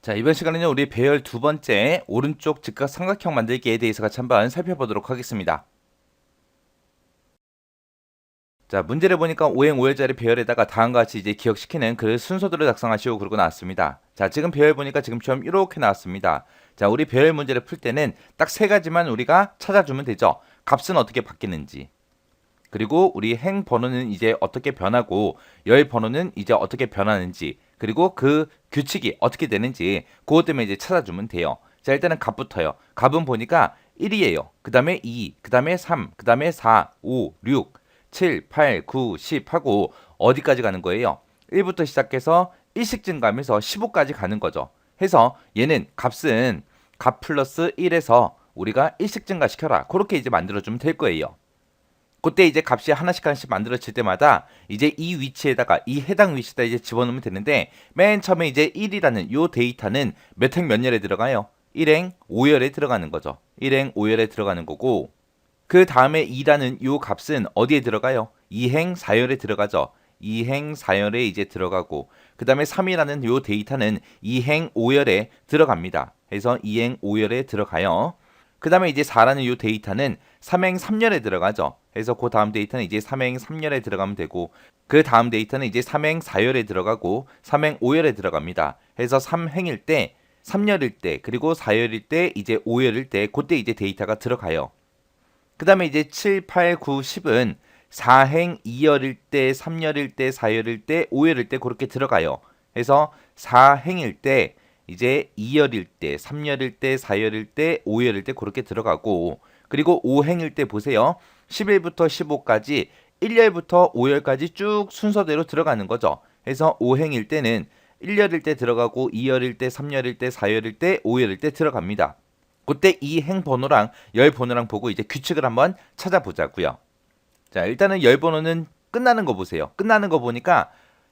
자, 이번 시간에는 우리 배열 두 번째 오른쪽 직각 삼각형 만들기에 대해서 같이 한번 살펴보도록 하겠습니다. 자, 문제를 보니까 5행 5열짜리 배열에다가 다음과 같이 이제 기억시키는 그 순서대로 작성하시오 그러고 나왔습니다. 자, 지금 배열 보니까 지금처럼 이렇게 나왔습니다. 자, 우리 배열 문제를 풀 때는 딱 세 가지만 우리가 찾아주면 되죠. 값은 어떻게 바뀌는지, 그리고 우리 행 번호는 이제 어떻게 변하고 열 번호는 이제 어떻게 변하는지, 그리고 그 규칙이 어떻게 되는지 그것 때문에 이제 찾아주면 돼요. 자, 일단은 값부터요. 값은 보니까 1이에요. 그 다음에 2, 그 다음에 3, 그 다음에 4, 5, 6, 7, 8, 9, 10 하고 어디까지 가는 거예요? 1부터 시작해서 1씩 증가하면서 15까지 가는 거죠. 해서 얘는 값은 값 플러스 1에서 우리가 1씩 증가시켜라. 그렇게 이제 만들어주면 될 거예요. 그때 이제 값이 하나씩 하나씩 만들어질 때마다 이제 이 위치에다가 이 해당 위치에다 이제 집어넣으면 되는데, 맨 처음에 이제 1이라는 요 데이터는 몇 행 몇 열에 들어가요? 1행 5열에 들어가는 거죠. 1행 5열에 들어가는 거고, 그 다음에 2라는 요 값은 어디에 들어가요? 2행 4열에 들어가죠. 2행 4열에 이제 들어가고, 그 다음에 3이라는 요 데이터는 2행 5열에 들어갑니다. 그래서 2행 5열에 들어가요. 그 다음에 이제 4라는 요 데이터는 3행 3열에 들어가죠. 그래서 그 다음 데이터는 이제 3행 3열에 들어가면 되고, 그 다음 데이터는 이제 3행 4열에 들어가고 3행 5열에 들어갑니다. 그래서 3행일 때, 3열일 때, 그리고 4열일 때, 이제 5열일 때, 그때 이제 데이터가 들어가요. 그 다음에 이제 7, 8, 9, 10은 4행 2열일 때, 3열일 때, 4열일 때, 5열일 때 그렇게 들어가요. 그래서 4행일 때 이제 2열일 때, 3열일 때, 4열일 때, 5열일 때 그렇게 들어가고, 그리고 5행일 때 보세요. 11부터 15까지 1열부터 5열까지 쭉 순서대로 들어가는 거죠. 그래서 5행일 때는 1열일 때 들어가고 2열일 때, 3열일 때, 4열일 때, 5열일 때 들어갑니다. 그때 이 행 번호랑 열 번호랑 보고 이제 규칙을 한번 찾아보자고요. 자, 일단은 열 번호는 끝나는 거 보세요. 끝나는 거 보니까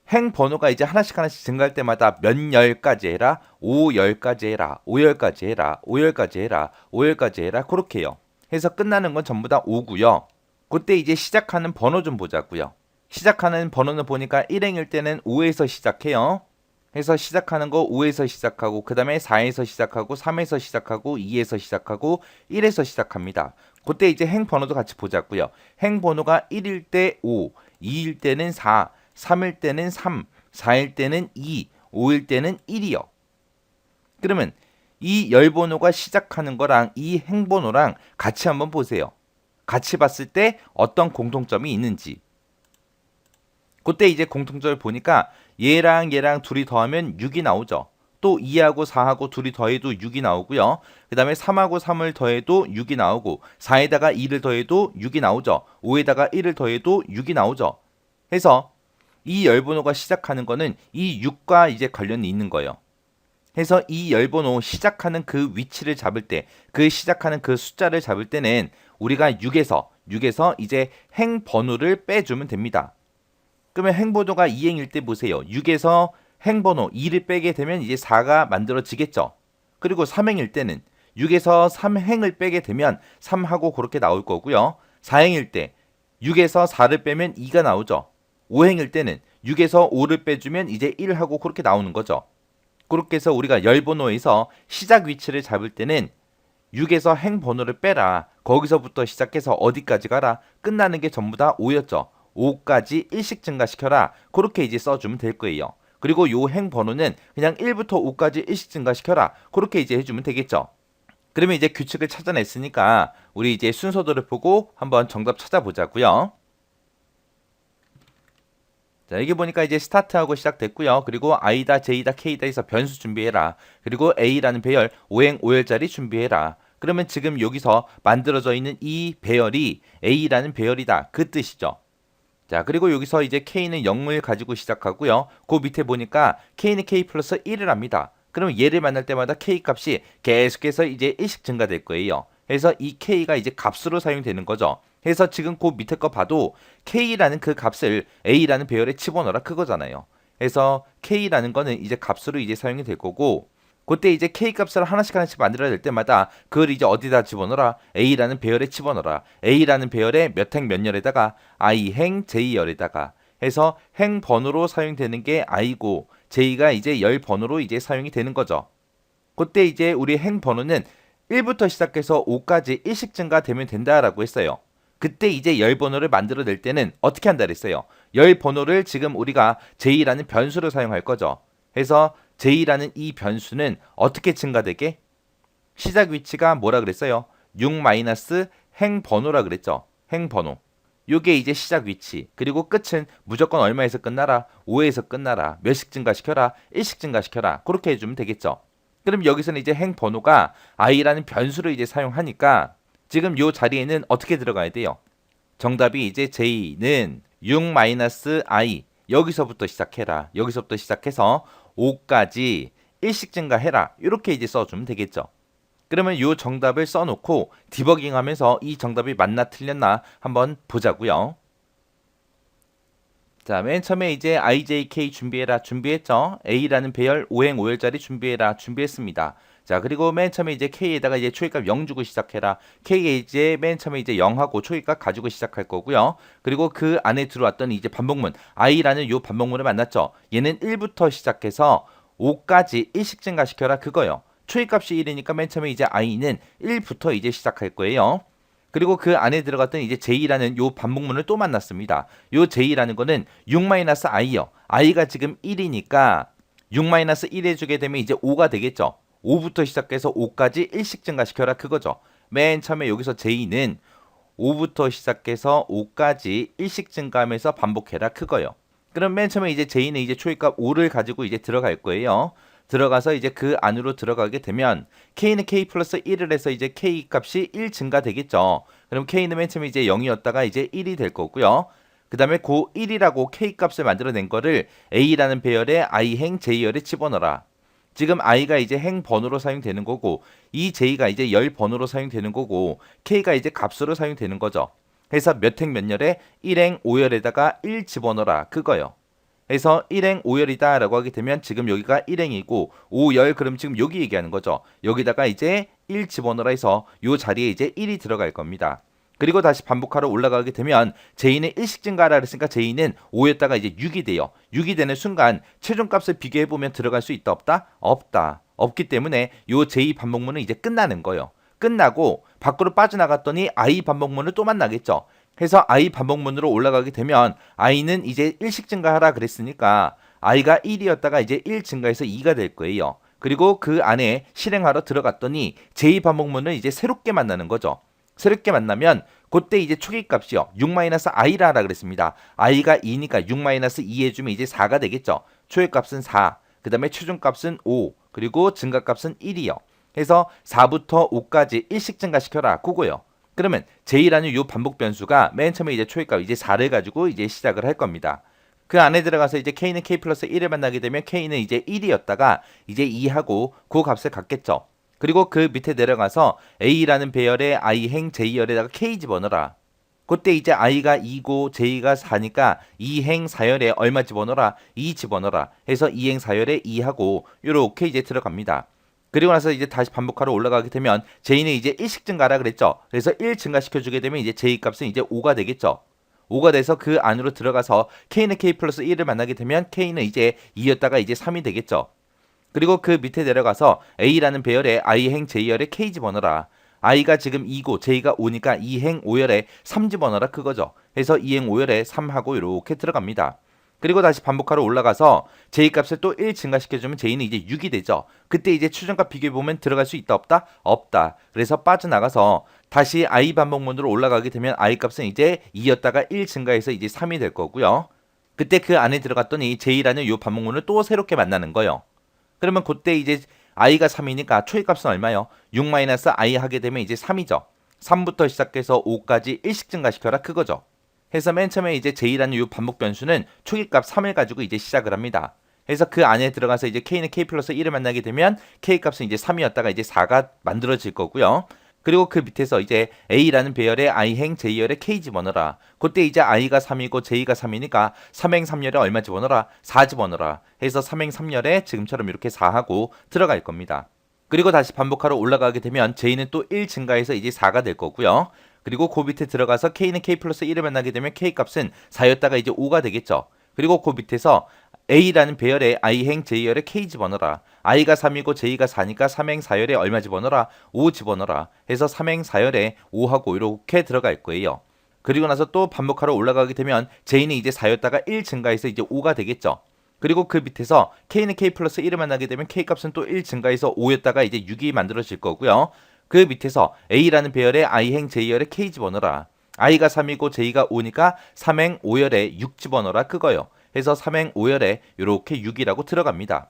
행 번호가 이제 하나씩 하나씩 증가할 때마다 몇 열까지 해라, 5열까지 해라, 5열까지 해라, 5열까지 해라, 5열까지 해라, 그렇게 해요. 해서 끝나는 건 전부 다 5고요. 그때 이제 시작하는 번호 좀 보자고요. 시작하는 번호는 보니까 1행일 때는 5에서 시작해요. 해서 시작하는 거 5에서 시작하고, 그 다음에 4에서 시작하고, 3에서 시작하고, 2에서 시작하고, 1에서 시작합니다. 그때 이제 행 번호도 같이 보자고요. 행 번호가 1일 때 5, 2일 때는 4, 3일 때는 3, 4일 때는 2, 5일 때는 1이요. 그러면 이 열 번호가 시작하는 거랑 이 행 번호랑 같이 한번 보세요. 같이 봤을 때 어떤 공통점이 있는지. 그때 이제 공통점을 보니까 얘랑 얘랑 둘이 더하면 6이 나오죠. 또 2하고 4하고 둘이 더해도 6이 나오고요. 그 다음에 3하고 3을 더해도 6이 나오고, 4에다가 2를 더해도 6이 나오죠. 5에다가 1을 더해도 6이 나오죠. 해서 이 열번호가 시작하는 거는 이 6과 이제 관련이 있는 거예요. 해서 이 열번호 시작하는 그 위치를 잡을 때, 그 시작하는 그 숫자를 잡을 때는 우리가 6에서 이제 행 번호를 빼주면 됩니다. 그러면 행번호가 2행일 때 보세요. 6에서 행번호 2를 빼게 되면 이제 4가 만들어지겠죠. 그리고 3행일 때는 6에서 3행을 빼게 되면 3하고 그렇게 나올 거고요. 4행일 때 6에서 4를 빼면 2가 나오죠. 5행일 때는 6에서 5를 빼주면 이제 1하고 그렇게 나오는 거죠. 그렇게 해서 우리가 열번호에서 시작 위치를 잡을 때는 6에서 행 번호를 빼라. 거기서부터 시작해서 어디까지 가라. 끝나는 게 전부 다 5였죠. 5까지 1씩 증가시켜라. 그렇게 이제 써주면 될 거예요. 그리고 요 행 번호는 그냥 1부터 5까지 1씩 증가시켜라. 그렇게 이제 해주면 되겠죠. 그러면 이제 규칙을 찾아냈으니까 우리 이제 순서도를 보고 한번 정답 찾아보자고요. 자, 여기 보니까 이제 스타트하고 시작됐고요. 그리고 I다, J다, K다 해서 변수 준비해라. 그리고 A라는 배열 5행 5열짜리 준비해라. 그러면 지금 여기서 만들어져 있는 이 배열이 A라는 배열이다. 그 뜻이죠. 자, 그리고 여기서 이제 K는 0을 가지고 시작하고요. 그 밑에 보니까 K는 K 플러스 1을 합니다. 그러면 얘를 만날 때마다 K 값이 계속해서 이제 1씩 증가될 거예요. 그래서 이 K가 이제 값으로 사용되는 거죠. 그래서 지금 그 밑에 거 봐도 K라는 그 값을 A라는 배열에 집어넣어라 그거잖아요. 그래서 K라는 거는 이제 값으로 이제 사용이 될 거고, 그때 이제 K 값을 하나씩 하나씩 만들어야 될 때마다 그걸 이제 어디다 집어넣어라? A라는 배열에 집어넣어라. A라는 배열에 몇 행 몇 열에다가 I행 J열에다가 해서 행 번호로 사용되는 게 I고 J가 이제 열 번호로 이제 사용이 되는 거죠. 그때 이제 우리 행 번호는 1부터 시작해서 5까지 일씩 증가되면 된다라고 했어요. 그때 이제 열 번호를 만들어낼 때는 어떻게 한다 그랬어요. 열 번호를 지금 우리가 j라는 변수를 사용할 거죠. 그래서 j라는 이 변수는 어떻게 증가되게? 시작 위치가 뭐라 그랬어요? 6-행 번호라 그랬죠. 행 번호. 요게 이제 시작 위치. 그리고 끝은 무조건 얼마에서 끝나라? 5에서 끝나라. 몇씩 증가시켜라? 1씩 증가시켜라. 그렇게 해주면 되겠죠. 그럼 여기서는 이제 행 번호가 i라는 변수를 이제 사용하니까 지금 요 자리에는 어떻게 들어가야 돼요? 정답이 이제 j는 6-i 여기서부터 시작해라. 여기서부터 시작해서 5까지 1씩 증가해라. 이렇게 이제 써주면 되겠죠. 그러면 이 정답을 써놓고 디버깅하면서 이 정답이 맞나 틀렸나 한번 보자고요. 자, 맨 처음에 이제 IJK 준비했죠. A라는 배열 5행 5열짜리 준비했습니다. 자, 그리고 맨 처음에 이제 K에다가 이제 초기값 0 주고 시작해라. K에 이제 맨 처음에 이제 0하고 초기값 가지고 시작할 거고요. 그리고 그 안에 들어왔던 이제 반복문 I라는 요 반복문을 만났죠. 얘는 1부터 시작해서 5까지 1씩 증가시켜라 그거요. 초기값이 1이니까 맨 처음에 이제 i는 1부터 이제 시작할 거예요. 그리고 그 안에 들어갔던 이제 j라는 요 반복문을 또 만났습니다. 요 j라는 거는 6-i요. i가 지금 1이니까 6-1 해주게 되면 이제 5가 되겠죠. 5부터 시작해서 5까지 1씩 증가시켜라 그거죠. 맨 처음에 여기서 j는 5부터 시작해서 5까지 1씩 증가하면서 반복해라 그거요. 그럼 맨 처음에 이제 j는 이제 초기값 5를 가지고 이제 들어갈 거예요. 들어가서 이제 그 안으로 들어가게 되면 k는 k 플러스 1을 해서 이제 k 값이 1 증가되겠죠. 그럼 k는 맨 처음에 이제 0이었다가 이제 1이 될 거고요. 그 다음에 그 1이라고 k 값을 만들어낸 거를 a라는 배열에 i행 j열에 집어넣어라. 지금 i가 이제 행 번호로 사용되는 거고 이 j가 이제 열 번호로 사용되는 거고 k가 이제 값으로 사용되는 거죠. 그래서 몇 행 몇 열에 1행 5열에다가 1 집어넣어라 그거요. 그래서 1행 5열이다 라고 하게 되면 지금 여기가 1행이고 5열 그럼 지금 여기 얘기하는 거죠. 여기다가 이제 1 집어넣어라 해서 이 자리에 이제 1이 들어갈 겁니다. 그리고 다시 반복하러 올라가게 되면 j는 1씩 증가하라 그랬으니까 j는 5였다가 이제 6이 돼요. 6이 되는 순간 최종값을 비교해보면 들어갈 수 있다 없다? 없다. 없기 때문에 이 j 반복문은 이제 끝나는 거예요. 끝나고 밖으로 빠져나갔더니 i 반복문을 또 만나겠죠. 해서 i 반복문으로 올라가게 되면 i는 이제 1씩 증가하라 그랬으니까 i가 1이었다가 이제 1 증가해서 2가 될 거예요. 그리고 그 안에 실행하러 들어갔더니 j 반복문을 이제 새롭게 만나는 거죠. 새롭게 만나면 그때 이제 초기값이요. 6-i라 그랬습니다. i가 2니까 6-2 해주면 이제 4가 되겠죠. 초기값은 4, 그 다음에 최종값은 5, 그리고 증가값은 1이요. 해서 4부터 5까지 1씩 증가시켜라 그거요. 그러면 j라는 요 반복 변수가 맨 처음에 이제 초기값 이제 4를 가지고 이제 시작을 할 겁니다. 그 안에 들어가서 이제 k는 k 플러스 1을 만나게 되면 k는 이제 1이었다가 이제 2하고 그 값을 갖겠죠. 그리고 그 밑에 내려가서 a라는 배열에 i행 j열에다가 k 집어넣어라. 그때 이제 i가 2고 j가 4니까 2행 4열에 얼마 집어넣어라? 2 집어넣어라. 해서 2행 4열에 2하고 요렇게 이제 들어갑니다. 그리고 나서 이제 다시 반복하러 올라가게 되면 j는 이제 1씩 증가하라 그랬죠. 그래서 1 증가시켜주게 되면 이제 j 값은 이제 5가 되겠죠. 5가 돼서 그 안으로 들어가서 k는 k 플러스 1을 만나게 되면 k는 이제 2였다가 이제 3이 되겠죠. 그리고 그 밑에 내려가서 a라는 배열에 i행 j열에 k 집어넣어라. i가 지금 2고 j가 5니까 2행 5열에 3 집어넣어라 그거죠. 그래서 2행 5열에 3하고 이렇게 들어갑니다. 그리고 다시 반복하러 올라가서 j값을 또 1 증가시켜주면 j는 이제 6이 되죠. 그때 이제 최종값 비교해보면 들어갈 수 있다 없다? 없다. 그래서 빠져나가서 다시 i 반복문으로 올라가게 되면 i 값은 이제 2였다가 1 증가해서 이제 3이 될 거고요. 그때 그 안에 들어갔더니 j라는 요 반복문을 또 새롭게 만나는 거예요. 그러면 그때 이제 i가 3이니까 초기값은 얼마요? 6-i 하게 되면 이제 3이죠. 3부터 시작해서 5까지 1씩 증가시켜라 그거죠. 해서 맨 처음에 이제 j라는 이 반복 변수는 초기값 3을 가지고 이제 시작을 합니다. 그래서 그 안에 들어가서 이제 k는 k 플러스 1을 만나게 되면 k 값은 이제 3이었다가 이제 4가 만들어질 거고요. 그리고 그 밑에서 이제 a라는 배열에 i행 j열에 k 집어넣어라. 그때 이제 i가 3이고 j가 3이니까 3행 3열에 얼마 집어넣어라? 4 집어넣어라. 해서 3행 3열에 지금처럼 이렇게 4하고 들어갈 겁니다. 그리고 다시 반복하러 올라가게 되면 j는 또 1 증가해서 이제 4가 될 거고요. 그리고 그 밑에 들어가서 k는 k 플러스 1을 만나게 되면 k 값은 4였다가 이제 5가 되겠죠. 그리고 그 밑에서 A라는 배열에 I행 J열에 K 집어넣어라. I가 3이고 J가 4니까 3행 4열에 얼마 집어넣어라? 5 집어넣어라. 해서 3행 4열에 5하고 이렇게 들어갈 거예요. 그리고 나서 또 반복하러 올라가게 되면 J는 이제 4였다가 1 증가해서 이제 5가 되겠죠. 그리고 그 밑에서 K는 K 플러스 1을 만나게 되면 K 값은 또 1 증가해서 5였다가 이제 6이 만들어질 거고요. 그 밑에서 A라는 배열에 I행 J열에 K 집어넣어라. I가 3이고 J가 5니까 3행 5열에 6 집어넣어라 그거요. 해서 3행 5열에 이렇게 6이라고 들어갑니다.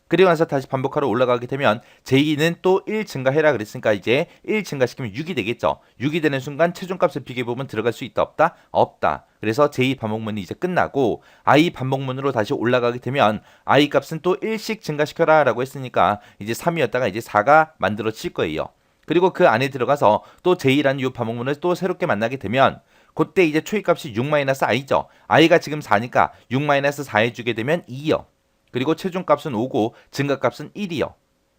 그리고 나서 다시 반복하러 올라가게 되면 J는 또 1 증가해라 그랬으니까 이제 1 증가시키면 6이 되겠죠. 6이 되는 순간 최종값을 비교해보면 들어갈 수 있다 없다? 없다. 그래서 J 반복문이 이제 끝나고 I 반복문으로 다시 올라가게 되면 I 값은 또 1씩 증가시켜라 라고 했으니까 이제 3이었다가 이제 4가 만들어질 거예요. 그리고 그 안에 들어가서 또 J라는 이 반복문을 또 새롭게 만나게 되면 그때 이제 초이값이 6-i죠. i가 지금 4니까 6-4 해주게 되면 2요. 그리고 최종값은 5고 증가값은 1이요.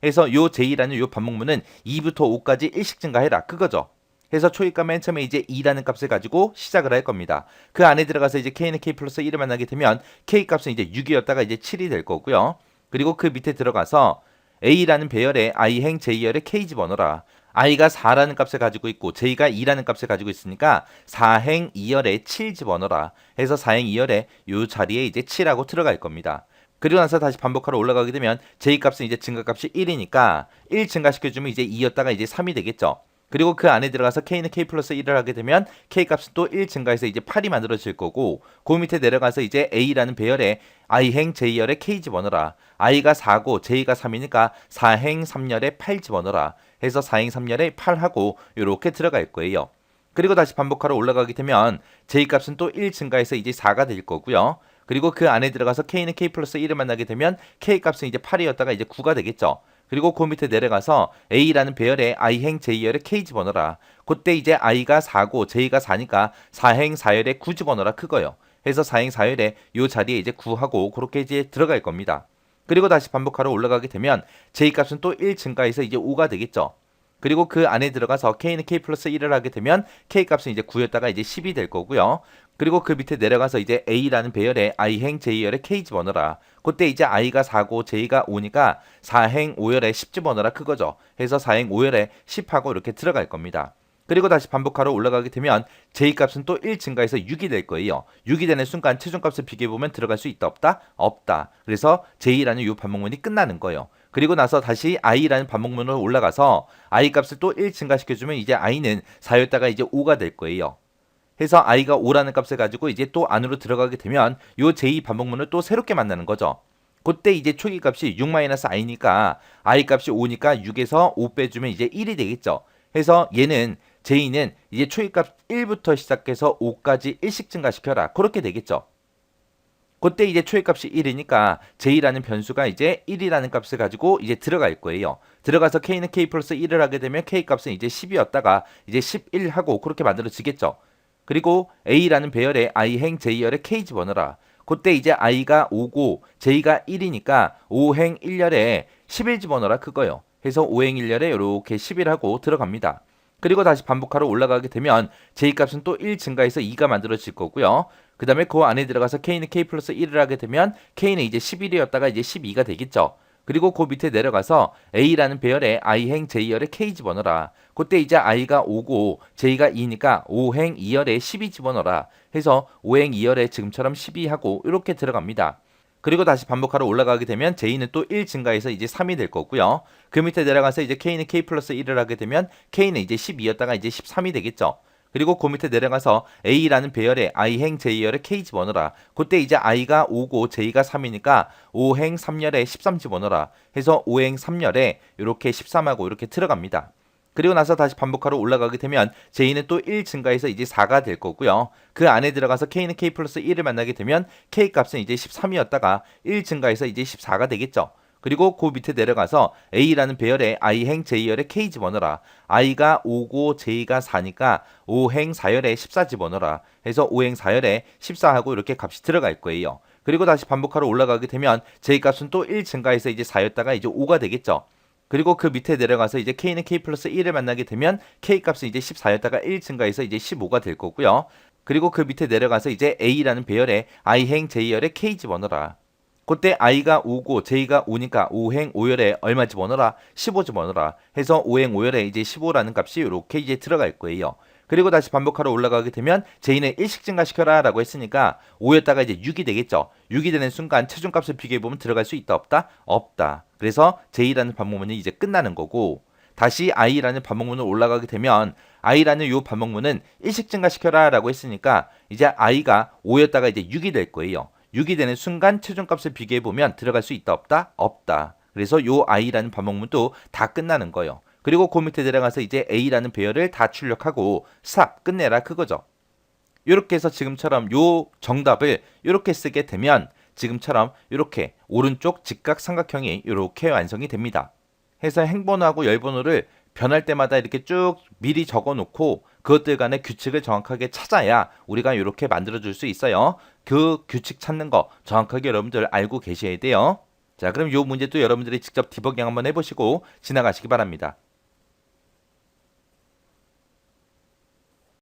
해서 요 J라는 요 반복문은 2부터 5까지 1씩 증가해라 그거죠. 해서 초이값 맨 처음에 이제 2라는 값을 가지고 시작을 할 겁니다. 그 안에 들어가서 이제 K는 K 플러스 1을 만나게 되면 K 값은 이제 6이었다가 이제 7이 될 거고요. 그리고 그 밑에 들어가서 A라는 배열에 I행 J열에 K 집어넣어라. i가 4라는 값을 가지고 있고 j가 2라는 값을 가지고 있으니까 4행 2열에 7 집어넣어라 해서 4행 2열에 요 자리에 이제 7하고 들어갈 겁니다. 그리고 나서 다시 반복하러 올라가게 되면 j 값은 이제 증가값이 1이니까 1 증가시켜주면 이제 2였다가 이제 3이 되겠죠. 그리고 그 안에 들어가서 k는 k 플러스 1을 하게 되면 k 값은 또 1 증가해서 이제 8이 만들어질 거고 그 밑에 내려가서 이제 a라는 배열에 i행 j열에 k 집어넣어라. i가 4고 j가 3이니까 4행 3열에 8 집어넣어라. 해서 4행 3열에 8하고 이렇게 들어갈 거예요. 그리고 다시 반복하러 올라가게 되면 j 값은 또 1 증가해서 이제 4가 될 거고요. 그리고 그 안에 들어가서 k는 k 플러스 1을 만나게 되면 k 값은 이제 8이었다가 이제 9가 되겠죠. 그리고 그 밑에 내려가서 A라는 배열에 I행 J열에 K 집어넣어라. 그때 이제 I가 4고 J가 4니까 4행 4열에 9 집어넣어라 그거요. 해서 4행 4열에 요 자리에 이제 9하고 그렇게 이제 들어갈 겁니다. 그리고 다시 반복하러 올라가게 되면 J 값은 또 1 증가해서 이제 5가 되겠죠. 그리고 그 안에 들어가서 K는 K 플러스 1을 하게 되면 K 값은 이제 9였다가 이제 10이 될 거고요. 그리고 그 밑에 내려가서 이제 A라는 배열에 I행 J열에 K 집어넣어라. 그때 이제 I가 4고 J가 5니까 4행 5열에 10 집어넣어라 그거죠. 해서 4행 5열에 10하고 이렇게 들어갈 겁니다. 그리고 다시 반복하러 올라가게 되면 J 값은 또 1 증가해서 6이 될 거예요. 6이 되는 순간 최종값을 비교해보면 들어갈 수 있다 없다? 없다. 그래서 J라는 이 반복문이 끝나는 거예요. 그리고 나서 다시 i라는 반복문으로 올라가서 i 값을 또 1 증가시켜주면 이제 i는 4였다가 이제 5가 될 거예요. 해서 i가 5라는 값을 가지고 이제 또 안으로 들어가게 되면 요 j 반복문을 또 새롭게 만나는 거죠. 그때 이제 초기 값이 6-i니까 i 값이 5니까 6에서 5 빼주면 이제 1이 되겠죠. 해서 얘는 j는 이제 초기 값 1부터 시작해서 5까지 1씩 증가시켜라. 그렇게 되겠죠. 그때 이제 초이값이 1이니까 j라는 변수가 이제 1이라는 값을 가지고 이제 들어갈 거예요. 들어가서 k는 k 플러스 1을 하게 되면 k 값은 이제 10이었다가 이제 11 하고 그렇게 만들어지겠죠. 그리고 a라는 배열에 i행 j열에 k 집어넣어라. 그때 이제 i가 5고 j가 1이니까 5행 1열에 11 집어넣어라 그거요. 해서 5행 1열에 이렇게 11 하고 들어갑니다. 그리고 다시 반복하러 올라가게 되면 j 값은 또 1 증가해서 2가 만들어질 거고요. 그 다음에 그 안에 들어가서 k는 k 플러스 1을 하게 되면 k는 이제 11이었다가 이제 12가 되겠죠. 그리고 그 밑에 내려가서 a라는 배열에 i행 j열에 k 집어넣어라. 그때 이제 i가 5고 j가 2니까 5행 2열에 12 집어넣어라. 해서 5행 2열에 지금처럼 12하고 이렇게 들어갑니다. 그리고 다시 반복하러 올라가게 되면 j는 또 1 증가해서 이제 3이 될 거고요. 그 밑에 내려가서 이제 k는 k 플러스 1을 하게 되면 k는 이제 12였다가 이제 13이 되겠죠. 그리고 그 밑에 내려가서 a라는 배열에 i행 j열에 k 집어넣어라. 그때 이제 i가 5고 j가 3이니까 5행 3열에 13 집어넣어라. 해서 5행 3열에 이렇게 13하고 이렇게 들어갑니다. 그리고 나서 다시 반복하러 올라가게 되면 j는 또 1 증가해서 이제 4가 될 거고요. 그 안에 들어가서 k는 k 플러스 1을 만나게 되면 k 값은 이제 13이었다가 1 증가해서 이제 14가 되겠죠. 그리고 그 밑에 내려가서 a라는 배열에 i행 j열에 k 집어넣어라. i가 5고 j가 4니까 5행 4열에 14 집어넣어라. 해서 5행 4열에 14하고 이렇게 값이 들어갈 거예요. 그리고 다시 반복하러 올라가게 되면 j 값은 또 1 증가해서 이제 4였다가 이제 5가 되겠죠. 그리고 그 밑에 내려가서 이제 k는 k 플러스 1을 만나게 되면 k 값은 이제 14였다가 1 증가해서 이제 15가 될 거고요. 그리고 그 밑에 내려가서 이제 a라는 배열에 i행 j열에 k 집어넣어라. 그때 i가 5고 j가 5니까 5행 5열에 얼마 집어넣어라? 15 집어넣어라. 해서 5행 5열에 이제 15라는 값이 이렇게 이제 들어갈 거예요. 그리고 다시 반복하러 올라가게 되면 j는 1씩 증가시켜라 라고 했으니까 5였다가 이제 6이 되겠죠. 6이 되는 순간 최종값을 비교해보면 들어갈 수 있다 없다? 없다. 그래서 j라는 반복문이 이제 끝나는 거고, 다시 i라는 반복문으로 올라가게 되면 i라는 요 반복문은 1씩 증가시켜라 라고 했으니까 이제 i가 5였다가 이제 6이 될 거예요. 6이 되는 순간 최종값을 비교해보면 들어갈 수 있다 없다? 없다. 그래서 요 i라는 반복문도 다 끝나는 거예요. 그리고 그 밑에 들어가서 이제 a라는 배열을 다 출력하고 스탑 끝내라 그거죠. 이렇게 해서 지금처럼 요 정답을 이렇게 쓰게 되면 지금처럼 이렇게 오른쪽 직각 삼각형이 이렇게 완성이 됩니다. 해서 행번호하고 열번호를 변할 때마다 이렇게 쭉 미리 적어 놓고 그것들 간의 규칙을 정확하게 찾아야 우리가 이렇게 만들어 줄 수 있어요. 그 규칙 찾는 거 정확하게 여러분들 알고 계셔야 돼요. 자, 그럼 이 문제도 여러분들이 직접 디버깅 한번 해보시고 지나가시기 바랍니다.